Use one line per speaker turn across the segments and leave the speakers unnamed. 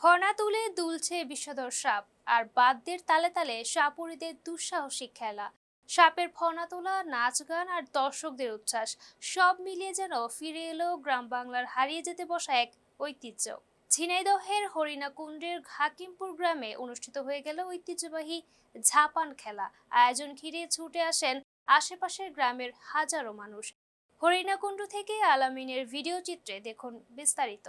ফনা তুলে দুলছে বিষধর সাপ, আর বাদ্যের তালে তালে সাপুড়েদের দুঃসাহসিক খেলা। সাপের ফনা তোলা, নাচ গান আর দর্শকদের উচ্ছ্বাস সব মিলিয়ে যেন ফিরে এলো গ্রাম বাংলার হারিয়ে যেতে বসা এক ঐতিহ্য। ঝিনাইদহের হরিণাকুণ্ডের হাকিমপুর গ্রামে অনুষ্ঠিত হয়ে গেল ঐতিহ্যবাহী ঝাপান খেলা। আয়োজন ঘিরে ছুটে আসেন আশেপাশের গ্রামের হাজারো মানুষ। হরিণাকুণ্ড থেকে আলামিনের ভিডিও চিত্রে দেখুন বিস্তারিত।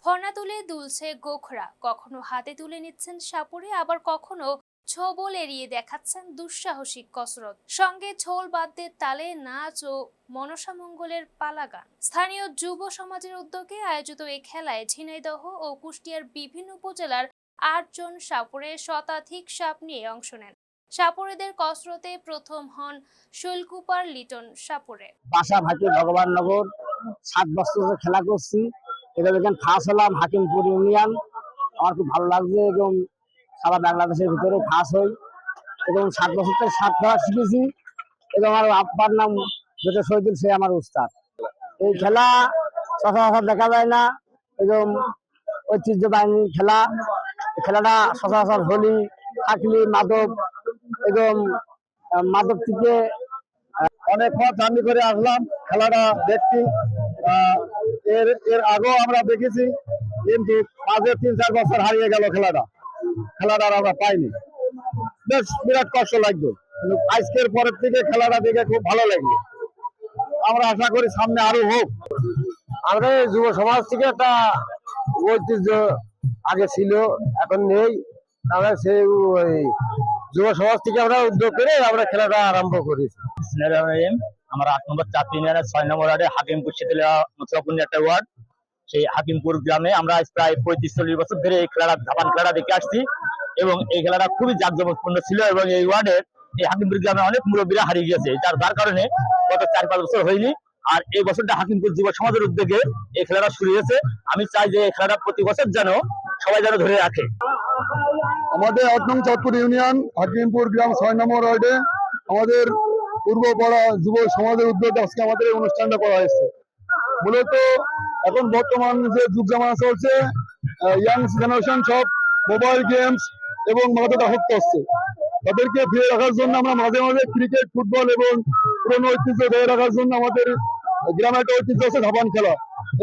ফনা তুলে দুলছে গোখরা, কখনো হাতে তুলে নিচ্ছেন সাপুড়ে, আবার কখনো ছোবল এড়িয়ে দেখাচ্ছেন দুঃসাহসিক কসরত। সঙ্গে ঝোল বাদ্যের তালে নাচ ও মনসা মঙ্গলের পালা গান। স্থানীয় যুব সমাজের উদ্যোগে আয়োজিত এই খেলায় ঝিনাইদহ ও কুষ্টিয়ার বিভিন্ন উপজেলার ৮ জন সাপুড়ে শতাধিক সাপ নিয়ে অংশ নেন। সাপুড়েদের কসরতে প্রথম হন শৈলকুপার লিটন সাপুড়ে।
বাসা ভাটি ভগবাননগর 7 বছর ধরে খেলা করছি। এবার এখানে ফার্স্ট হলাম হাকিমপুর ইউনিয়ন। আমার খুব ভালো লাগছে এবং সারা বাংলাদেশের ভিতরে ফার্স্ট হই এবং 7 বছর থেকে সাপ খেলা শিখেছি এবং আমার আব্বার নাম যেটা শহীদুল, সে আমার উস্তাদ। এই খেলা সচরাচর দেখা যায় না এবং ঐতিহ্যবাহী খেলা। খেলাটা সচরাচর হোলি, থাকলি, মাদক এবং মাদক থেকে অনেক পথ জার্নি করে আসলাম খেলাটা দেখছি। এর আগেও আমরা দেখেছি, কিন্তু মাঝে 3-4 বছর হারিয়ে গেল খেলাটা আর আমরা পাইনি। বেশ বিরাট কষ্ট লাগতো, কিন্তু আজকের পরের থেকে খেলাটা দেখে খুব ভালো লাগলো। আমরা আশা করি সামনে আরো হোক। আমরা যুব সমাজ থেকে একটা ঐতিহ্য আগে ছিল, এখন নেই। আমরা সেই যুব সমাজ থেকে আমরা উদ্যোগ করে আমরা খেলাটা আরম্ভ করেছি।
আমরা 8 নম্বর চাঁদ ইউনিয়নের 6 নম্বর ওয়ার্ডে হাকিমপুর শীতলা মুসাফুর একটা ওয়ার্ড। সেই হাকিমপুর গ্রামে আমরা প্রায় 35-40 বছর ধরে এই খেলাটা ধাপান খেলাটা দেখে আসছি এবং এই খেলাটা খুবই জাঁকজমকপূর্ণ ছিল এবং এই ওয়ার্ডের এই হাকিমপুর গ্রামে অনেক মুরব্বীরা হারিয়ে গিয়েছে, যার কারণে গত 4-5 বছর হয়নি। আর এই বছরটা হাকিমপুর যুব সমাজের উদ্যোগে এই খেলাটা শুরু হয়েছে। আমি চাই যে এই খেলাটা প্রতি বছর যেন সবাই যেন ধরে রাখে।
আমাদের 8 নং চাঁদপুর ইউনিয়ন হাকিমপুর গ্রাম 6 নম্বর ওয়ার্ডে আমাদের পূর্বপাড়া যুব সমাজের উদ্যোগে আজকে আমাদের এই অনুষ্ঠানটা করা হয়েছে। মূলত এখন বর্তমান যে যুগ জামানা চলছে, ইয়াং জেনারেশন সব মোবাইল গেমস এবং মাদকে আসক্ত হচ্ছে। তাদেরকে ফিরে রাখার জন্য আমরা মাঝে মাঝে ক্রিকেট, ফুটবল এবং পুরনো ঐতিহ্য ধরে রাখার জন্য আমাদের গ্রামে একটা ঐতিহ্য আছে ধাপান খেলা।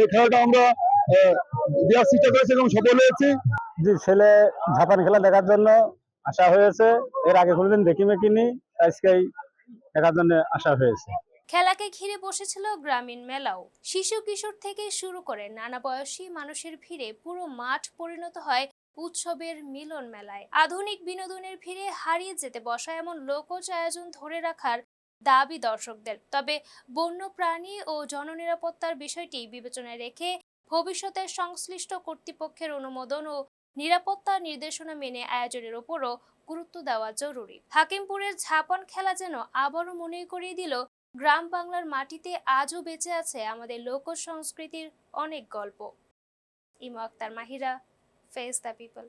এই খেলাটা আমরা দেওয়ার চেষ্টা করেছি এবং সফল হয়েছি।
যে ছেলে ঝাপান খেলা দেখার জন্য আসা হয়েছে, এর আগে কোনোদিন দেখিনি, আজকেই দেখার জন্য আসা হয়েছে।
খেলাকে ঘিরে বসেছিল গ্রামীণ মেলাও। শিশু কিশোর থেকে শুরু করে নানা বয়সী মানুষের ভিড়ে পুরো মাঠ পরিণত হয় উৎসবের মিলন মেলায়। আধুনিক বিনোদনের ভিড়ে হারিয়ে যেতে বসা এমন লোকজ আয়োজন ধরে রাখার দাবি দর্শকদের। তবে বন্য প্রাণী ও জননিরাপত্তার বিষয়টি বিবেচনায় রেখে ভবিষ্যতে সংশ্লিষ্ট কর্তৃপক্ষের অনুমোদন ও নিরাপত্তা নির্দেশনা মেনে আয়োজনের উপরও গুরুত্ব দেওয়া জরুরি। হাকিমপুরের ঝাপান খেলা যেন আবারও মনে করিয়ে দিল গ্রাম বাংলার মাটিতে আজও বেঁচে আছে আমাদের লোক সংস্কৃতির অনেক গল্প। Ima Akter Mahira, face the people.